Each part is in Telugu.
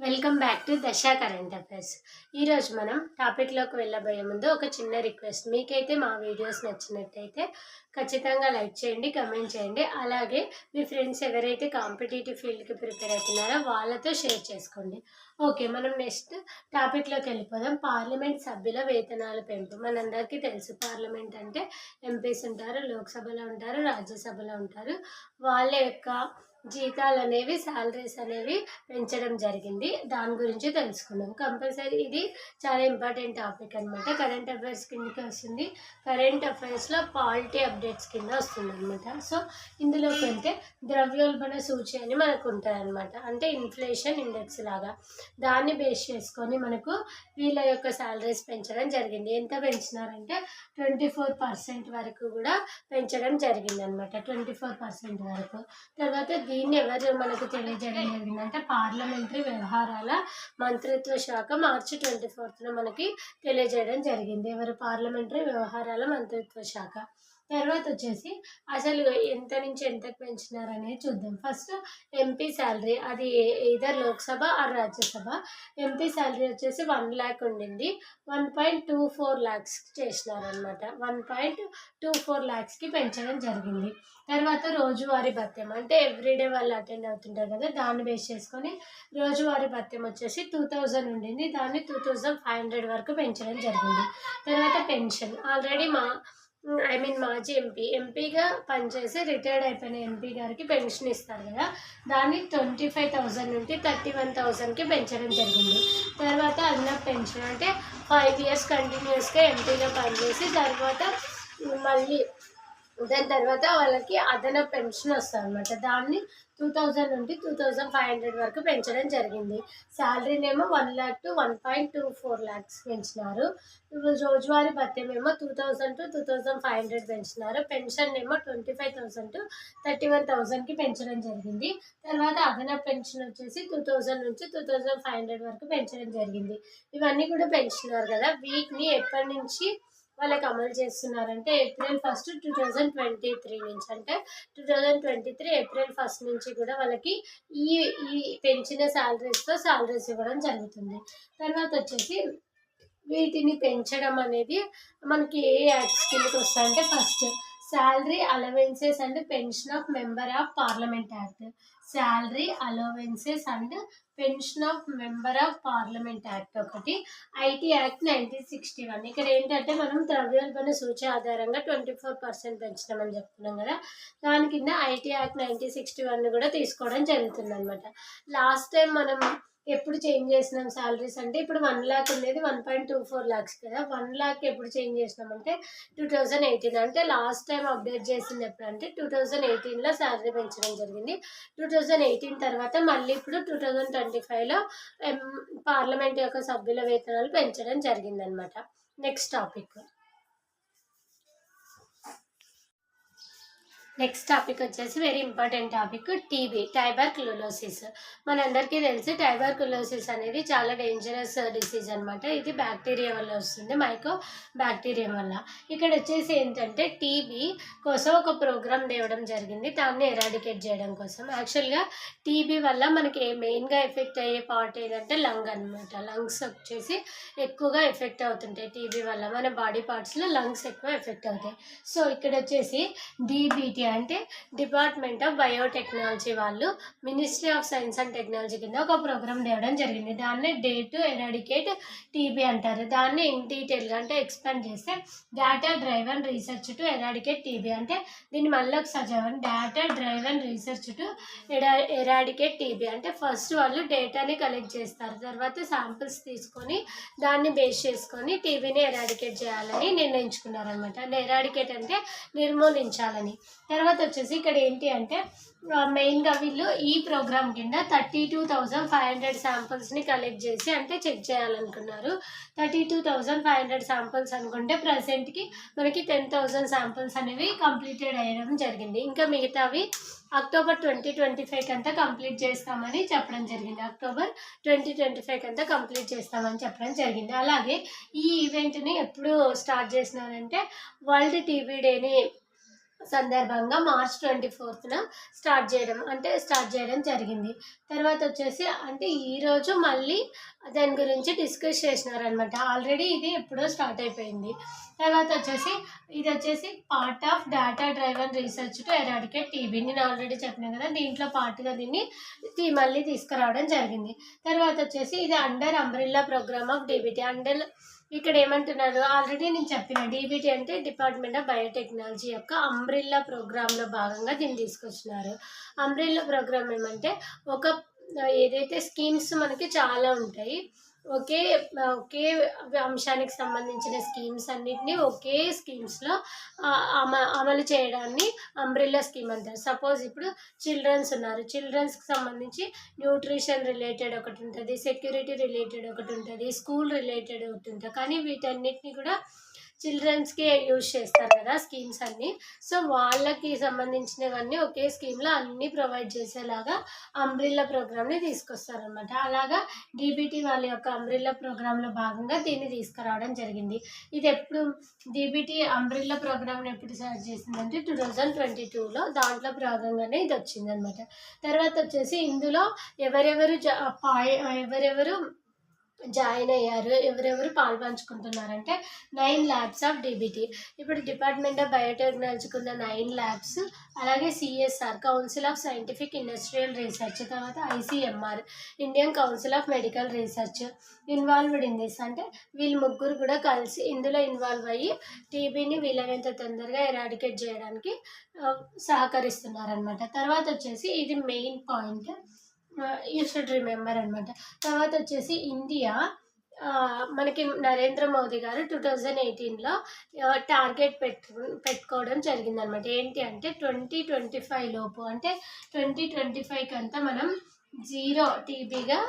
వెల్కమ్ బ్యాక్ టు దశ కరెంట్ అఫైర్స్. ఈరోజు మనం టాపిక్లోకి వెళ్ళబోయే ముందు ఒక చిన్న రిక్వెస్ట్. మీకైతే మా వీడియోస్ నచ్చినట్టయితే ఖచ్చితంగా లైక్ చేయండి, కమెంట్ చేయండి. అలాగే మీ ఫ్రెండ్స్ ఎవరైతే కాంపిటేటివ్ ఫీల్డ్కి ప్రిపేర్ అవుతున్నారో వాళ్ళతో షేర్ చేసుకోండి. ఓకే, మనం నెక్స్ట్ టాపిక్లోకి వెళ్ళిపోదాం. పార్లమెంట్ సభ్యుల వేతనాల పెంపు. మనందరికీ తెలుసు, పార్లమెంట్ అంటే ఎంపీస్ ఉంటారు, లోక్సభలో ఉంటారు, రాజ్యసభలో ఉంటారు. వాళ్ళ యొక్క జీతాలు అనేవి, శాలరీస్ అనేవి పెంచడం జరిగింది. దాని గురించి తెలుసుకుందాం. కంపల్సరీ ఇది చాలా ఇంపార్టెంట్ టాపిక్ అనమాట. కరెంట్ అఫైర్స్ కిందకి వస్తుంది. కరెంట్ అఫైర్స్లో పాలిటీ అప్డేట్స్ కింద వస్తుంది అనమాట. సో ఇందులోకి వెళ్తే ద్రవ్యోల్బణ సూచి అని మనకు ఉంటుంది అనమాట. అంటే ఇన్ఫ్లేషన్ ఇండెక్స్ లాగా. దాన్ని బేస్ చేసుకొని మనకు వీళ్ళ యొక్క శాలరీస్ పెంచడం జరిగింది. ఎంత పెంచినారంటే 24% వరకు కూడా పెంచడం జరిగింది అనమాట. 24% వరకు. తర్వాత దీన్ని ఎవరు మనకు తెలియజేయడం జరిగిందంటే పార్లమెంటరీ వ్యవహారాల మంత్రిత్వ శాఖ మార్చి 24న మనకి తెలియజేయడం జరిగింది. ఎవరు? పార్లమెంటరీ వ్యవహారాల మంత్రిత్వ శాఖ. తర్వాత వచ్చేసి అసలు ఎంత నుంచి ఎంతకు పెంచినారనేది చూద్దాం. ఫస్ట్ ఎంపీ శాలరీ, అది either Lok Sabha or Rajya Sabha. MP salary వచ్చేసి 1 lakh ఉండింది, 1.24 lakhs చేసినారనమాట. 1.24 lakhsకి పెంచడం జరిగింది. తర్వాత రోజువారీ భత్యం, అంటే ఎవ్రీడే వాళ్ళు అటెండ్ అవుతుంటారు కదా, దాన్ని బేస్ చేసుకొని రోజువారీ భత్యం వచ్చేసి 2000 ఉండింది, దాన్ని 2500 వరకు పెంచడం జరిగింది. తర్వాత పెన్షన్, ఆల్రెడీ మాజీ ఎంపీగా పనిచేసి రిటైర్డ్ అయిపోయిన ఎంపీ గారికి పెన్షన్ ఇస్తారు కదా, దాన్ని 25,000 నుండి 31,000కి పెంచడం జరిగింది. తర్వాత అదనపు పెన్షన్, అంటే 5 years కంటిన్యూస్గా ఎంపీగా పనిచేసి తర్వాత మళ్ళీ దాని తర్వాత వాళ్ళకి అదనపు పెన్షన్ వస్తుంది అనమాట. దాన్ని 2000 నుండి 2500 వరకు పెంచడం జరిగింది. శాలరీనేమో 1 lakh to 1.24 lakhs పెంచినారు. రోజువారీ భత్యం ఏమో 2000 to 2500 పెంచినారు. పెన్షన్ ఏమో 25,000 to 31,000కి పెంచడం జరిగింది. తర్వాత అదనపు పెన్షన్ వచ్చేసి 2000 నుంచి 2500 వరకు పెంచడం జరిగింది. ఇవన్నీ కూడా పెంచినారు కదా. వీటిని ఎప్పటి నుంచి వాళ్ళకి అమలు చేస్తున్నారంటే April 1, 2023 నుంచి. అంటే 2023 April 1 నుంచి కూడా వాళ్ళకి ఈ ఈ పెంచిన శాలరీస్తో శాలరీస్ ఇవ్వడం జరుగుతుంది. తర్వాత వచ్చేసి వీటిని పెంచడం అనేది మనకి ఏ యాక్ట్స్ కిందకి వస్తాయంటే first salary allowances and pension of member of parliament act. Salary allowances and pension of member of parliament act ఒకటి. IT act 1961. ఇక్కడ ఏంటంటే మనం ద్రవ్యోల్బణ సూచి ఆధారంగా 24% పెంచినామని చెప్తున్నాం కదా, దాని కింద ఐటీ యాక్ట్ 1961 కూడా తీసుకోవడం జరుగుతుంది అనమాట. లాస్ట్ టైం మనం ఎప్పుడు చేంజ్ చేసినాం శాలరీస్ అంటే, ఇప్పుడు 1 lakh ఉండేది 1.24 lakhs కదా. 1 lakh ఎప్పుడు చేంజ్ చేసినామంటే 2018. అంటే లాస్ట్ టైం అప్డేట్ చేసింది ఎప్పుడంటే 2018లో శాలరీ పెంచడం జరిగింది. 2018 తర్వాత మళ్ళీ ఇప్పుడు 2025లో పార్లమెంట్ యొక్క సభ్యుల వేతనాలు పెంచడం జరిగిందనమాట. నెక్స్ట్ టాపిక్ వచ్చేసి very important topic, TB, tuberculosis. మనందరికీ తెలిసి ట్యూబర్క్యులోసిస్ అనేది చాలా డేంజరస్ డిసీజ్ అనమాట. ఇది బ్యాక్టీరియా వల్ల వస్తుంది, మైకో బ్యాక్టీరియా వల్ల. ఇక్కడ వచ్చేసి ఏంటంటే టీబీ కోసం ఒక ప్రోగ్రామ్ తేవడం జరిగింది, దాన్ని ఎరాడికేట్ చేయడం కోసం. యాక్చువల్గా టీబీ వల్ల మనకి మెయిన్గా ఎఫెక్ట్ అయ్యే పార్ట్ ఏంటంటే లంగ్ అనమాట. లంగ్స్ వచ్చేసి ఎక్కువగా ఎఫెక్ట్ అవుతుంటాయి టీబీ వల్ల. మన బాడీ పార్ట్స్లో లంగ్స్ ఎక్కువ ఎఫెక్ట్ అవుతాయి. సో ఇక్కడ వచ్చేసి DBT అంటే డిపార్ట్మెంట్ ఆఫ్ బయోటెక్నాలజీ వాళ్ళు ministry of science and technology కింద ఒక ప్రోగ్రామ్ తేవడం జరిగింది. దాన్ని డే టు ఎరాడికేట్ టీబీ అంటారు. దాన్ని ఇన్ డీటెయిల్గా అంటే ఎక్స్ప్లెయిన్ చేస్తే data driven research to eradicate TB. అంటే దీన్ని మళ్ళీ ఒకసారి చదవండి. Data driven research to eradicate TB అంటే ఫస్ట్ వాళ్ళు డేటాని కలెక్ట్ చేస్తారు, తర్వాత శాంపిల్స్ తీసుకొని దాన్ని బేస్ చేసుకొని టీబీని ఎరాడికేట్ చేయాలని నిర్ణయించుకున్నారనమాట. ఎరాడికేట్ అంటే నిర్మూలించాలని. తర్వాత వచ్చేసి ఇక్కడ ఏంటి అంటే మెయిన్గా వీళ్ళు ఈ ప్రోగ్రామ్ కింద 32,500 శాంపిల్స్ని కలెక్ట్ చేసి అంటే చెక్ చేయాలనుకున్నారు. 32,500 శాంపిల్స్ అనుకుంటే ప్రజెంట్కి మనకి 10,000 శాంపిల్స్ అనేవి కంప్లీటెడ్ అయ్యడం జరిగింది. ఇంకా మిగతావి October 2025 అంతా కంప్లీట్ చేస్తామని చెప్పడం జరిగింది. October 2025 అంతా కంప్లీట్ చేస్తామని చెప్పడం జరిగింది. అలాగే ఈ ఈవెంట్ని ఎప్పుడు స్టార్ట్ చేసినారంటే వరల్డ్ టీబీ డేని సందర్భంగా మార్చ్ 24న స్టార్ట్ చేయడం జరిగింది. తర్వాత వచ్చేసి అంటే ఈరోజు మళ్ళీ దాని గురించి డిస్కస్ చేసినారనమాట. ఆల్రెడీ ఇది ఎప్పుడో స్టార్ట్ అయిపోయింది. తర్వాత వచ్చేసి ఇది వచ్చేసి part of data driven research to eradicate TB. నేను ఆల్రెడీ చెప్పినాను కదా, దీంట్లో పార్ట్గా దీన్ని మళ్ళీ తీసుకురావడం జరిగింది. తర్వాత వచ్చేసి ఇది under umbrella program of DBT. ఇక్కడ ఏమంటున్నారు, ఆల్రెడీ నేను చెప్పిన డీబీటీ అంటే డిపార్ట్మెంట్ ఆఫ్ బయోటెక్నాలజీ యొక్క అంబ్రిల్లా ప్రోగ్రాంలో భాగంగా దీన్ని తీసుకొచ్చినారు. అంబ్రిల్లా ప్రోగ్రామ్ ఏమంటే ఏదైతే స్కీమ్స్ మనకి చాలా ఉంటాయి, ఒకే అంశానికి సంబంధించిన స్కీమ్స్ అన్నిటినీ ఒకే స్కీమ్స్లో అమలు చేయడాన్ని అంబ్రిల్లా స్కీమ్ అంటారు. సపోజ్ ఇప్పుడు చిల్డ్రన్స్ ఉన్నారు, చిల్డ్రన్స్కి సంబంధించి న్యూట్రిషన్ రిలేటెడ్ ఒకటి ఉంటుంది, సెక్యూరిటీ రిలేటెడ్ ఒకటి ఉంటుంది, స్కూల్ రిలేటెడ్ ఒకటి ఉంటుంది. కానీ వీటన్నిటిని కూడా చిల్డ్రన్స్కి యూజ్ చేస్తారు కదా స్కీమ్స్ అన్నీ. సో వాళ్ళకి సంబంధించినవన్నీ ఒకే స్కీమ్లో అన్నీ ప్రొవైడ్ చేసేలాగా అంబ్రిల్లా ప్రోగ్రామ్ని తీసుకొస్తారనమాట. అలాగా డీబీటీ వాళ్ళ యొక్క అంబ్రిల్లా ప్రోగ్రాంలో భాగంగా దీన్ని తీసుకురావడం జరిగింది. ఇది ఎప్పుడు డీబీటీ అంబ్రిల్లా ప్రోగ్రామ్ని ఎప్పుడు స్టార్ట్ చేసిందంటే 2022లో. దాంట్లో భాగంగానే ఇది వచ్చిందనమాట. తర్వాత వచ్చేసి ఇందులో ఎవరెవరు జాయిన్ అయ్యారు, ఎవరెవరు పాల్పంచుకుంటున్నారంటే 9 ల్యాబ్స్ ఆఫ్ డీబీటీ. ఇప్పుడు డిపార్ట్మెంట్ ఆఫ్ బయోటెక్నాలజీకి ఉన్న 9 ల్యాబ్స్, అలాగే CSR council of scientific industrial research, తర్వాత ICMR Indian council of medical research involved in this. అంటే వీళ్ళు ముగ్గురు కూడా కలిసి ఇందులో ఇన్వాల్వ్ అయ్యి టీబీని వీలైనంత తొందరగా ఎరాడికేట్ చేయడానికి సహకరిస్తున్నారనమాట. తర్వాత వచ్చేసి ఇది main point, you should remember అనమాట. తర్వాత వచ్చేసి ఇండియా మనకి నరేంద్ర మోదీ గారు 2018లో టార్గెట్ పెట్టుకోవడం జరిగిందనమాట. ఏంటి అంటే 2025 లోపు, అంటే 2025 అంతా మనం 0 టీబీగా,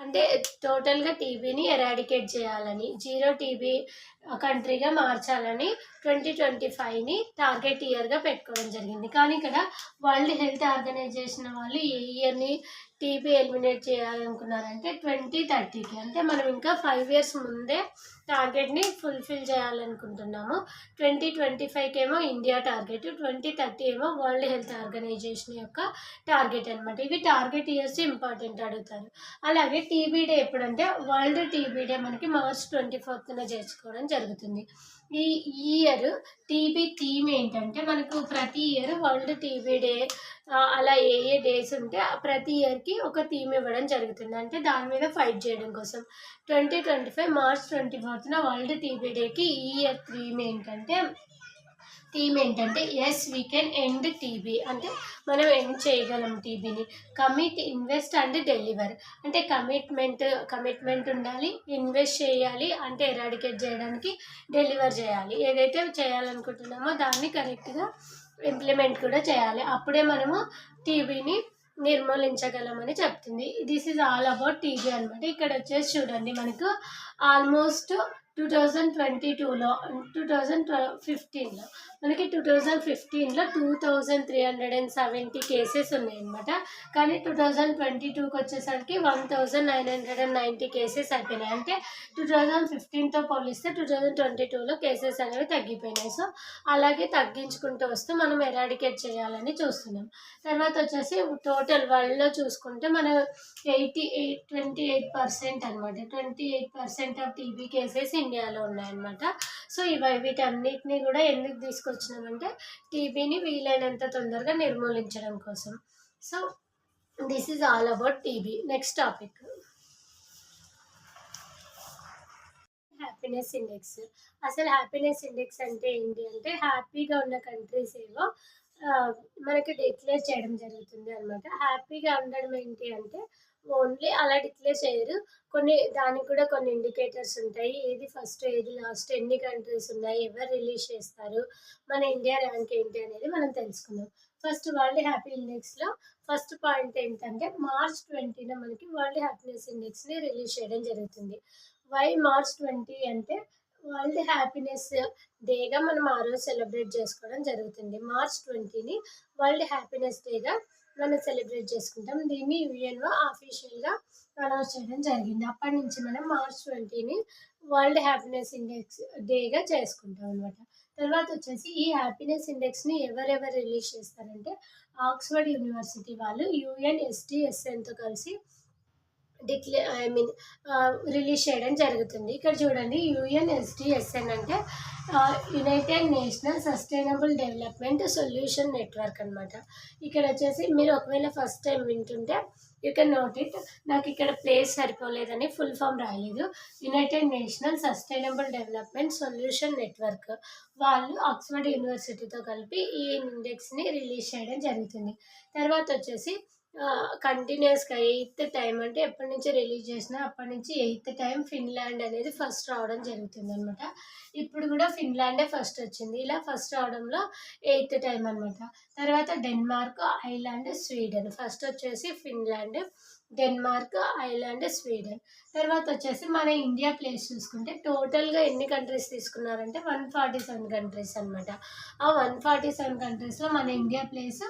అంటే టోటల్గా టీబీని ఎరాడికేట్ చేయాలని, 0 టీబీ కంట్రీగా మార్చాలని 2025ని టార్గెట్ ఇయర్గా పెట్టుకోవడం జరిగింది. కానీ ఇక్కడ వరల్డ్ హెల్త్ ఆర్గనైజేషన్ వాళ్ళు ఏ ఇయర్ని టీబీ ఎలిమినేట్ చేయాలనుకున్నారంటే 2030కి. అంటే మనం ఇంకా 5 years ముందే టార్గెట్ని ఫుల్ఫిల్ చేయాలనుకుంటున్నాము. 2025 ఏమో ఇండియా టార్గెట్, 2030 ఏమో వరల్డ్ హెల్త్ ఆర్గనైజేషన్ యొక్క టార్గెట్ అనమాట. ఇవి టార్గెట్ ఇయర్స్ ఇంపార్టెంట్ అడుగుతారు. అలాగే టీబీ డే ఎప్పుడంటే వరల్డ్ టీబీ డే మనకి మార్చ్ 24న చేసుకోవడం జరుగుతుంది. ఈ ఇయర్ టీబీ థీమ్ ఏంటంటే మనకు ప్రతి ఇయర్ వరల్డ్ టీబీ డే అలా ఏ డేస్ ఉంటే ప్రతి ఇయర్కి ఒక థీమ్ ఇవ్వడం జరుగుతుంది. అంటే దాని మీద ఫైట్ చేయడం కోసం 2025 మార్చ్ 24న వరల్డ్ టీబీ డేకి ఈ ఇయర్ థీమ్ ఏంటంటే as we can end TB. అంటే మనం ఎండ్ చేయగలం టీబీని. Commit, invest and deliver. అంటే కమిట్మెంట్ ఉండాలి, ఇన్వెస్ట్ చేయాలి అంటే ఎరాడికేట్ చేయడానికి, డెలివర్ చేయాలి. ఏదైతే చేయాలనుకుంటున్నామో దాన్ని కరెక్ట్గా ఇంప్లిమెంట్ కూడా చేయాలి. అప్పుడే మనము టీబీని నిర్మూలించగలమని చెప్తుంది. This is all about TB అనమాట. ఇక్కడ వచ్చేసి చూడండి, మనకు ఆల్మోస్ట్ 2022లో 2015లో మనకి 2015లో 2370 కేసెస్ ఉన్నాయన్నమాట. కానీ 2022కి వచ్చేసరికి 1990 కేసెస్ అయిపోయినాయి. అంటే 2015తో పోలిస్తే 2022లో కేసెస్ అనేవి తగ్గిపోయినాయి. సో అలాగే తగ్గించుకుంటూ వస్తూ మనం ఎరాడికేట్ చేయాలని చూస్తున్నాం. తర్వాత వచ్చేసి టోటల్ వరల్డ్లో చూసుకుంటే మన 28% అనమాట. 28% ఆఫ్ టీబీ కేసెస్ ఇండియాలో ఉన్నాయన్నమాట. సో వీటన్నిటిని కూడా ఎందుకు తీసుకొచ్చినామంటే టీబీని వీలైనంత తొందరగా నిర్మూలించడం కోసం. So this is all about TB. Next topic, happiness index. అసలు హ్యాపీనెస్ ఇండెక్స్ అంటే ఏంటి అంటే హ్యాపీగా ఉన్న కంట్రీస్ ఏవో మనకి డిక్లేర్ చేయడం జరుగుతుంది అనమాట. హ్యాపీగా ఉండడం ఏంటి అంటే ఓన్లీ అలా డిక్లేర్ చేయరు, దానికి కూడా కొన్ని ఇండికేటర్స్ ఉంటాయి. ఏది ఫస్ట్ ఏది లాస్ట్, ఎన్ని కంట్రీస్ ఉన్నాయి, ఎవరు రిలీజ్ చేస్తారు, మన ఇండియా ర్యాంక్ ఏంటి అనేది మనం తెలుసుకుందాం. ఫస్ట్ వరల్డ్ హ్యాపీ ఇండెక్స్లో ఫస్ట్ పాయింట్ ఏంటంటే మార్చ్ 20న మనకి వరల్డ్ హ్యాపీనెస్ ఇండెక్స్ని రిలీజ్ చేయడం జరుగుతుంది. వై మార్చ్ 20 అంటే వరల్డ్ హ్యాపీనెస్ డేగా మనం ఆ రోజు సెలబ్రేట్ చేసుకోవడం జరుగుతుంది. మార్చ్ 20ని వరల్డ్ హ్యాపీనెస్ డేగా మనం సెలబ్రేట్ చేసుకుంటాం. దీన్ని యుఎన్ఓ అఫీషియల్గా అనౌన్స్ చేయడం జరిగింది. అప్పటి నుంచి మనం మార్చ్ 20ని వరల్డ్ హ్యాపీనెస్ ఇండెక్స్ డేగా చేసుకుంటాం అనమాట. తర్వాత వచ్చేసి ఈ హ్యాపీనెస్ ఇండెక్స్ని ఎవరెవరు రిలీజ్ చేస్తారంటే ఆక్స్ఫర్డ్ యూనివర్సిటీ వాళ్ళు UNSDSNతో కలిసి ఐ మీన్ రిలీజ్ చేయడం జరుగుతుంది. ఇక్కడ చూడండి UNSDSN అంటే United national sustainable development solution network అనమాట. ఇక్కడ వచ్చేసి మీరు ఒకవేళ ఫస్ట్ టైం వింటుంటే యూ కెన్ నోట్ ఇట్. నాకు ఇక్కడ ప్లేస్ సరిపోలేదని ఫుల్ ఫామ్ రాయలేదు. United national sustainable development solution network వాళ్ళు ఆక్స్ఫర్డ్ యూనివర్సిటీతో కలిపి ఈ ఇండెక్స్ని రిలీజ్ చేయడం జరుగుతుంది. తర్వాత వచ్చేసి కంటిన్యూస్‌గా ఎయిత్ టైమ్ అంటే ఎప్పటి నుంచి రిలీజ్ చేసినా అప్పటి నుంచి ఎయిత్ టైమ్ ఫిన్లాండ్ అనేది ఫస్ట్ రావడం జరుగుతుందనమాట. ఇప్పుడు కూడా ఫిన్లాండే ఫస్ట్ వచ్చింది. ఇలా ఫస్ట్ రావడంలో ఎయిత్ టైమ్ అనమాట. తర్వాత డెన్మార్క్, ఐర్లాండ్, స్వీడన్. ఫస్ట్ వచ్చేసి ఫిన్లాండ్, డెన్మార్క్, ఐర్లాండ్, స్వీడన్. తర్వాత వచ్చేసి మన ఇండియా ప్లేస్ చూసుకుంటే టోటల్గా ఎన్ని కంట్రీస్ తీసుకున్నారంటే 147 కంట్రీస్ అనమాట. ఆ 147 కంట్రీస్లో మన ఇండియా ప్లేస్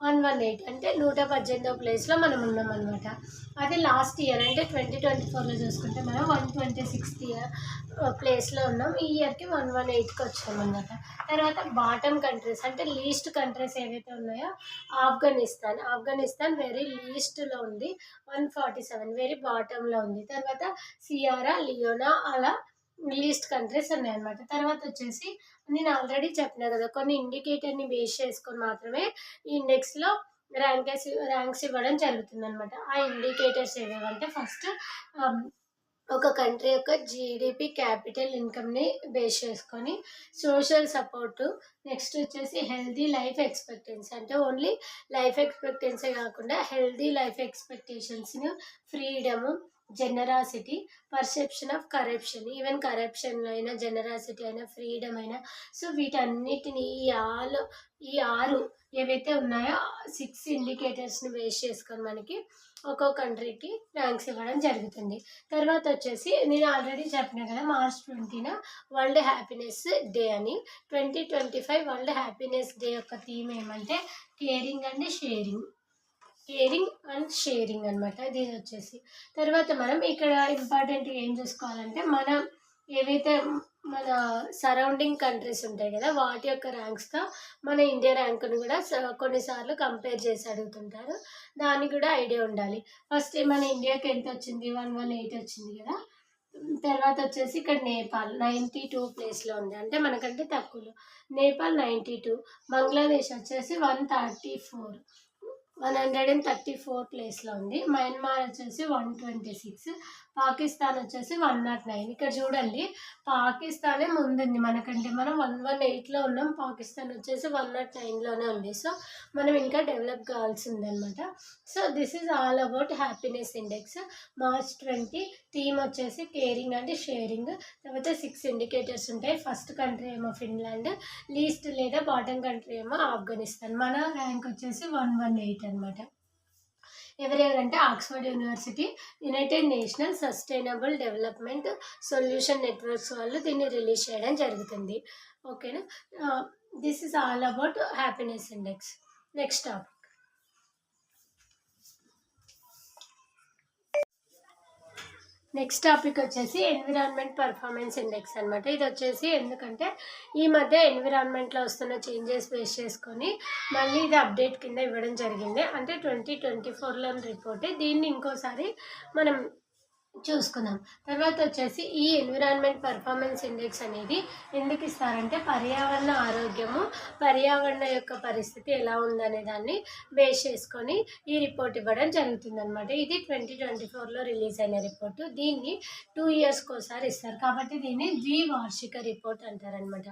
118 అంటే 118వ ప్లేస్లో మనం ఉన్నామన్నమాట. అది లాస్ట్ ఇయర్ అంటే 2024లో చూసుకుంటే మనం 126th ప్లేస్లో ఉన్నాం. ఈ ఇయర్కి 118కి వచ్చామన్నమాట. తర్వాత బాటమ్ కంట్రీస్ అంటే లీస్ట్ కంట్రీస్ ఏవైతే ఉన్నాయో ఆఫ్ఘనిస్తాన్ వెరీ లీస్ట్లో ఉంది, 147 వెరీ బాటంలో ఉంది. తర్వాత సియారా లియోనా అలా లీస్ట్ కంట్రీస్ ఉన్నాయన్నమాట. తర్వాత వచ్చేసి నేను ఆల్రెడీ చెప్పినా కదా, కొన్ని ఇండికేటర్ని బేస్ చేసుకొని మాత్రమే ఈ ఇండెక్స్లో ర్యాంక్స్ ఇవ్వడం జరుగుతుందన్నమాట. ఆ ఇండికేటర్స్ ఏవేవంటే ఫస్ట్ ఒక కంట్రీ యొక్క జీడిపి క్యాపిటల్ ఇన్కమ్ని బేస్ చేసుకొని సోషల్ సపోర్టు, నెక్స్ట్ వచ్చేసి హెల్దీ లైఫ్ ఎక్స్పెక్టెన్సీ అంటే ఓన్లీ లైఫ్ ఎక్స్పెక్టెన్సీ కాకుండా హెల్దీ లైఫ్ ఎక్స్పెక్టేషన్స్ని, freedom, generosity, perception of corruption, even కరప్షన్లో అయినా జెనరాసిటీ అయినా ఫ్రీడమ్ అయినా సో వీటన్నిటిని ఈ ఆరు ఏవైతే ఉన్నాయో 6 ఇండికేటర్స్ని బేస్ చేసుకొని మనకి ఒక్కో కంట్రీకి ర్యాంక్స్ ఇవ్వడం జరుగుతుంది. తర్వాత వచ్చేసి నేను ఆల్రెడీ చెప్పినా కదా March 20న వరల్డ్ హ్యాపీనెస్ డే అని. 2025 వరల్డ్ హ్యాపీనెస్ డే యొక్క థీమ్ ఏమంటే కేరింగ్ అండ్ షేరింగ్ అనమాట. దీని వచ్చేసి తర్వాత మనం ఇక్కడ ఇంపార్టెంట్గా ఏం చూసుకోవాలంటే మనం ఏవైతే మన సరౌండింగ్ కంట్రీస్ ఉంటాయి కదా వాటి యొక్క ర్యాంక్స్తో మన ఇండియా ర్యాంకును కూడా కొన్నిసార్లు కంపేర్ చేసి అడుగుతుంటారు. దానికి కూడా ఐడియా ఉండాలి. ఫస్ట్ మన ఇండియాకి ఎంత వచ్చింది, 118 వచ్చింది కదా. తర్వాత వచ్చేసి ఇక్కడ నేపాల్ 92 ప్లేస్లో ఉంది, అంటే మనకంటే తక్కువలో. నేపాల్ 92, బంగ్లాదేశ్ వచ్చేసి 134 ప్లేస్లో ఉంది. మయన్మార్ వచ్చేసి 126, పాకిస్తాన్ వచ్చేసి 109. ఇక్కడ చూడండి పాకిస్తానే ముందుంది మనకంటే. మనం 118లో ఉన్నాం, పాకిస్తాన్ వచ్చేసి 109లోనే ఉంది. సో మనం ఇంకా డెవలప్ కావాల్సి ఉందన్నమాట. So this is all about happiness index. March 20 theme వచ్చేసి కేరింగ్ అండ్ షేరింగ్. తర్వాత 6 ఇండికేటర్స్ ఉంటాయి. ఫస్ట్ కంట్రీ ఏమో ఫిన్లాండ్, లీస్ట్ లేదా బాటమ్ కంట్రీ ఏమో ఆఫ్ఘనిస్తాన్. మన ర్యాంక్ వచ్చేసి 118 అనమాట. ఎవరెవరంటే Oxford university, united national sustainable development solution networks వాళ్ళు దీన్ని రిలీజ్ చేయడం జరుగుతుంది. ఓకేనా. This is all about happiness index. Next topic. Next topic వచ్చేసి ఎన్విరాన్మెంట్ పర్ఫార్మెన్స్ ఇండెక్స్ అనమాట. ఇది వచ్చేసి ఎందుకంటే ఈ మధ్య ఎన్విరాన్మెంట్లో వస్తున్న చేంజెస్ బేస్ చేసుకొని మళ్ళీ ఇది అప్డేట్ కింద ఇవ్వడం జరిగింది. అంటే 2024లో రిపోర్ట్. దీన్ని ఇంకోసారి మనం చూసుకుందాం. తర్వాత వచ్చేసి ఈ ఎన్విరాన్మెంట్ పర్ఫార్మెన్స్ ఇండెక్స్ అనేది ఎందుకు ఇస్తారంటే పర్యావరణ ఆరోగ్యము, పర్యావరణ యొక్క పరిస్థితి ఎలా ఉందనే దాన్ని బేస్ చేసుకొని ఈ రిపోర్ట్ ఇవ్వడం జరుగుతుందన్నమాట. ఇది 2024లో రిలీజ్ అయిన రిపోర్టు. దీన్ని 2 ఇయర్స్కి ఒకసారి ఇస్తారు కాబట్టి దీన్ని ద్వివార్షిక రిపోర్ట్ అంటారనమాట.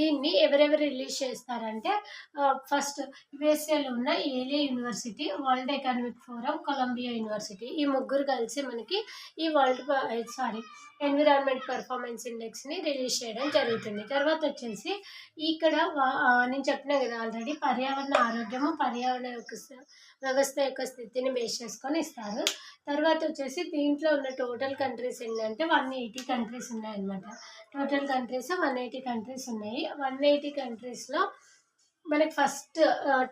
దీన్ని ఎవరెవరు రిలీజ్ చేస్తారంటే ఫస్ట్ యుఎస్ఏలో ఉన్న Yale university, world economic forum, Columbia university, ఈ ముగ్గురు కలిసి మనకి ఈ ఎన్విరాన్మెంట్ పర్ఫార్మెన్స్ ఇండెక్స్ని రిలీజ్ చేయడం జరుగుతుంది. తర్వాత వచ్చేసి ఇక్కడ నేను చెప్పినా కదా ఆల్రెడీ పర్యావరణ ఆరోగ్యము, పర్యావరణ వ్యవస్థ యొక్క స్థితిని బేస్ చేసుకొని ఇస్తారు. తర్వాత వచ్చేసి దీంట్లో ఉన్న టోటల్ కంట్రీస్ ఏంటంటే 180 కంట్రీస్ ఉన్నాయన్నమాట. టోటల్ కంట్రీస్ 180 కంట్రీస్ ఉన్నాయి. 180 కంట్రీస్లో మనకి ఫస్ట్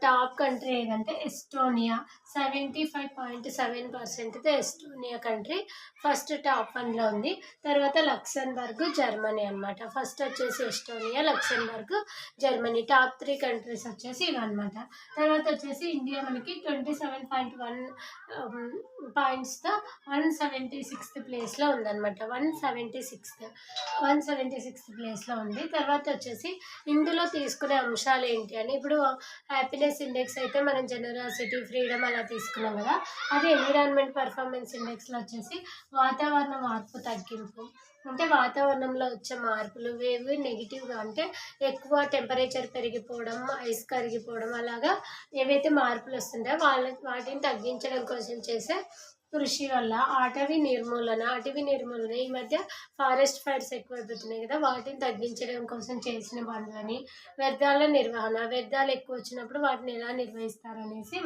టాప్ కంట్రీ ఏదంటే ఎస్టోనియా. 75.7%తో ఎస్టోనియా కంట్రీ ఫస్ట్ టాప్ 1లో ఉంది. తర్వాత లక్సెంబర్గ్, జర్మనీ అనమాట. ఫస్ట్ వచ్చేసి Estonia, Luxembourg, Germany. Top 3 countries వచ్చేసి ఇవన్నమాట. తర్వాత వచ్చేసి ఇండియా మనకి 27.1 పాయింట్స్తో 176th ప్లేస్లో ఉందన్నమాట. 176th ప్లేస్లో ఉంది. తర్వాత వచ్చేసి ఇందులో తీసుకునే అంశాలు ఏంటి అని, ఇప్పుడు హ్యాపీనెస్ ఇండెక్స్ అయితే మనం జెనరాసిటీ, ఫ్రీడమ్ అలా తీసుకున్నాం కదా. అదే ఎన్విరాన్మెంట్ పర్ఫార్మెన్స్ ఇండెక్స్లో వచ్చేసి వాతావరణ మార్పు తగ్గింపు, అంటే వాతావరణంలో వచ్చే మార్పులు ఏవి నెగిటివ్గా, అంటే ఎక్కువ టెంపరేచర్ పెరిగిపోవడం, ఐస్ కరిగిపోవడం, అలాగా ఏవైతే మార్పులు వస్తుంటాయో వాటిని తగ్గించడం కోసం చేసే కృషి వల్ల అటవీ నిర్మూలన ఈ మధ్య ఫారెస్ట్ ఫైర్స్ ఎక్కువైపోతున్నాయి కదా, వాటిని తగ్గించడం కోసం చేసిన పనులని, వ్యర్థాల నిర్వహణ, వ్యర్థాలు ఎక్కువ వచ్చినప్పుడు వాటిని ఎలా నిర్వహిస్తారనేసి,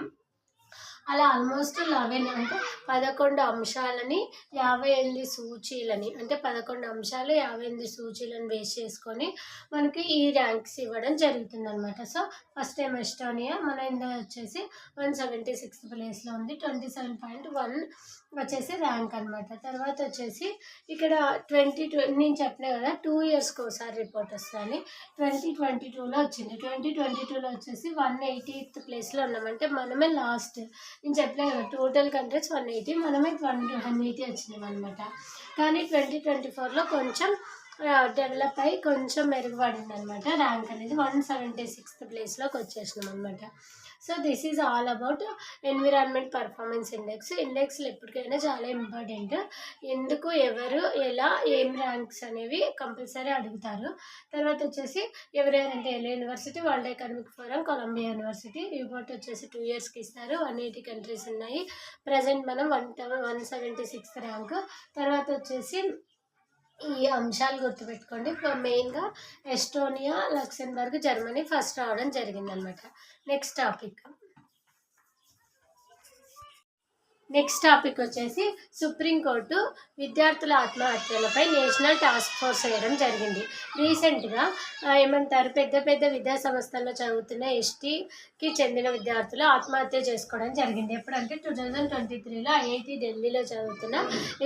అలా ఆల్మోస్ట్ 11 అంటే 11 అంశాలని 58 సూచీలని, అంటే 11 అంశాలు 58 సూచీలను బేస్ చేసుకొని మనకి ఈ ర్యాంక్స్ ఇవ్వడం జరుగుతుందన్నమాట. సో ఫస్ట్ టైం ఎస్టోనియా, మన ఇండియా వచ్చేసి 176th ప్లేస్లో ఉంది. 27.1 వచ్చేసి ర్యాంక్ అనమాట. తర్వాత వచ్చేసి ఇక్కడ నేను చెప్పినా కదా 2 ఇయర్స్కి ఒకసారి రిపోర్ట్ వస్తుందని. 2022లో వచ్చింది. 2022లో వచ్చేసి 180th ప్లేస్లో ఉన్నామంటే మనమే లాస్ట్. నేను చెప్పినా కదా టోటల్ కంట్రీస్ 180, మనమే 180 వచ్చినాం అనమాట. కానీ 2024లో కొంచెం డెవలప్ అయ్యి కొంచెం మెరుగుపడింది అనమాట. ర్యాంక్ అనేది 176th ప్లేస్లోకి వచ్చేసినాం అనమాట. So this is all about environment performance ఇండెక్స్లు ఎప్పటికైనా చాలా ఇంపార్టెంట్. ఎందుకు, ఎవరు, ఎలా, ఏం ర్యాంక్స్ అనేవి కంపల్సరీ అడుగుతారు. తర్వాత వచ్చేసి ఎవరెవరంటే Yale university, world economic forum, Columbia university. Report వచ్చేసి 2 ఇయర్స్కి ఇస్తారు. 180 కంట్రీస్ ఉన్నాయి. ప్రజెంట్ మనం 176th ర్యాంక్. తర్వాత వచ్చేసి ఈ అంశాలు గుర్తుపెట్టుకోండి. మెయిన్గా ఎస్టోనియా, లక్సెంబర్గ్, జర్మనీ ఫస్ట్ రావడం జరిగిందనమాట. నెక్స్ట్ టాపిక్ వచ్చేసి సుప్రీంకోర్టు విద్యార్థుల ఆత్మహత్యలపై నేషనల్ టాస్క్ ఫోర్స్ వేయడం జరిగింది. రీసెంట్గా ఏమంటారు, పెద్ద విద్యా సంస్థల్లో చదువుతున్న ఎస్టీకి చెందిన విద్యార్థులు ఆత్మహత్య చేసుకోవడం జరిగింది. ఎప్పుడంటే 2023లో ఐఐటి ఢిల్లీలో చదువుతున్న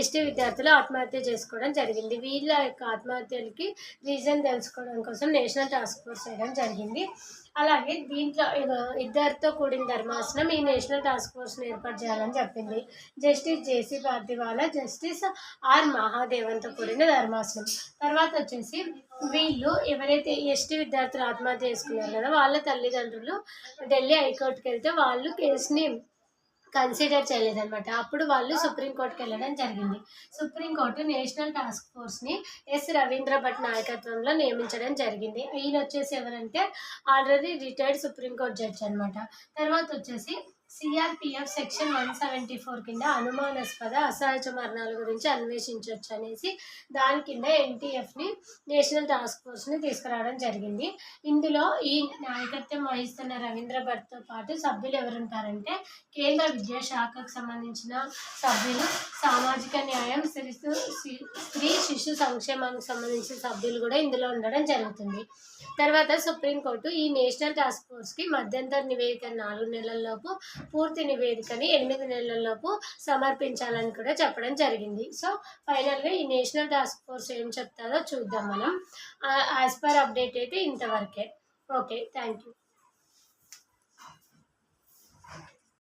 ఎస్టీ విద్యార్థులు ఆత్మహత్య చేసుకోవడం జరిగింది. వీళ్ళ యొక్క ఆత్మహత్యలకి రీజన్ తెలుసుకోవడం కోసం నేషనల్ టాస్క్ ఫోర్స్ వేయడం జరిగింది. అలాగే దీంట్లో ఇద్దరితో కూడిన ధర్మాసనం ఈ నేషనల్ టాస్క్ ఫోర్స్ని ఏర్పాటు చేయాలని చెప్పింది. జస్టిస్ జేసీ పార్దివాలా, జస్టిస్ ఆర్ మహాదేవన్తో కూడిన ధర్మాసనం. తర్వాత వచ్చేసి వీళ్ళు ఎవరైతే ఎస్టీ విద్యార్థులు ఆత్మహత్య చేసుకున్నారు కదా, వాళ్ళ తల్లిదండ్రులు ఢిల్లీ హైకోర్టుకి వెళ్తే వాళ్ళు కేసుని కన్సిడర్ చేయలేదన్నమాట. అప్పుడు వాళ్ళు సుప్రీంకోర్టుకి వెళ్ళడం జరిగింది. సుప్రీంకోర్టు నేషనల్ టాస్క్ ఫోర్స్ని ఎస్ రవీంద్ర భట్ నాయకత్వంలో నియమించడం జరిగింది. ఈయన వచ్చేసి ఎవరంటే ఆల్రెడీ రిటైర్డ్ సుప్రీంకోర్టు జడ్జి అనమాట. తర్వాత వచ్చేసి సిఆర్పిఎఫ్ సెక్షన్ 174 కింద అనుమానాస్పద అసహజ మరణాల గురించి అన్వేషించవచ్చు అనేసి దాని కింద ఎన్టీఎఫ్ని నేషనల్ టాస్క్ ఫోర్స్ని తీసుకురావడం జరిగింది. ఇందులో ఈ నాయకత్వం వహిస్తున్న రవీంద్ర భట్తో పాటు సభ్యులు ఎవరుంటారంటే కేంద్ర విద్యాశాఖకు సంబంధించిన సభ్యులు, సామాజిక న్యాయం, స్త్రీ శిశు సంక్షేమానికి సంబంధించిన సభ్యులు కూడా ఇందులో ఉండడం జరుగుతుంది. తర్వాత సుప్రీంకోర్టు ఈ నేషనల్ టాస్క్ ఫోర్స్కి మధ్యంతర నివేదిక 4 నెలల్లోపు, పూర్తి నివేదికని 8 నెలల్లోపు సమర్పించాలని కూడా చెప్పడం జరిగింది. సో ఫైనల్గా ఈ నేషనల్ టాస్క్ ఫోర్స్ ఏం చెప్తారో చూద్దాం మనం. యాజ్ పర్ అప్డేట్ అయితే ఇంతవరకే. Okay, thank you.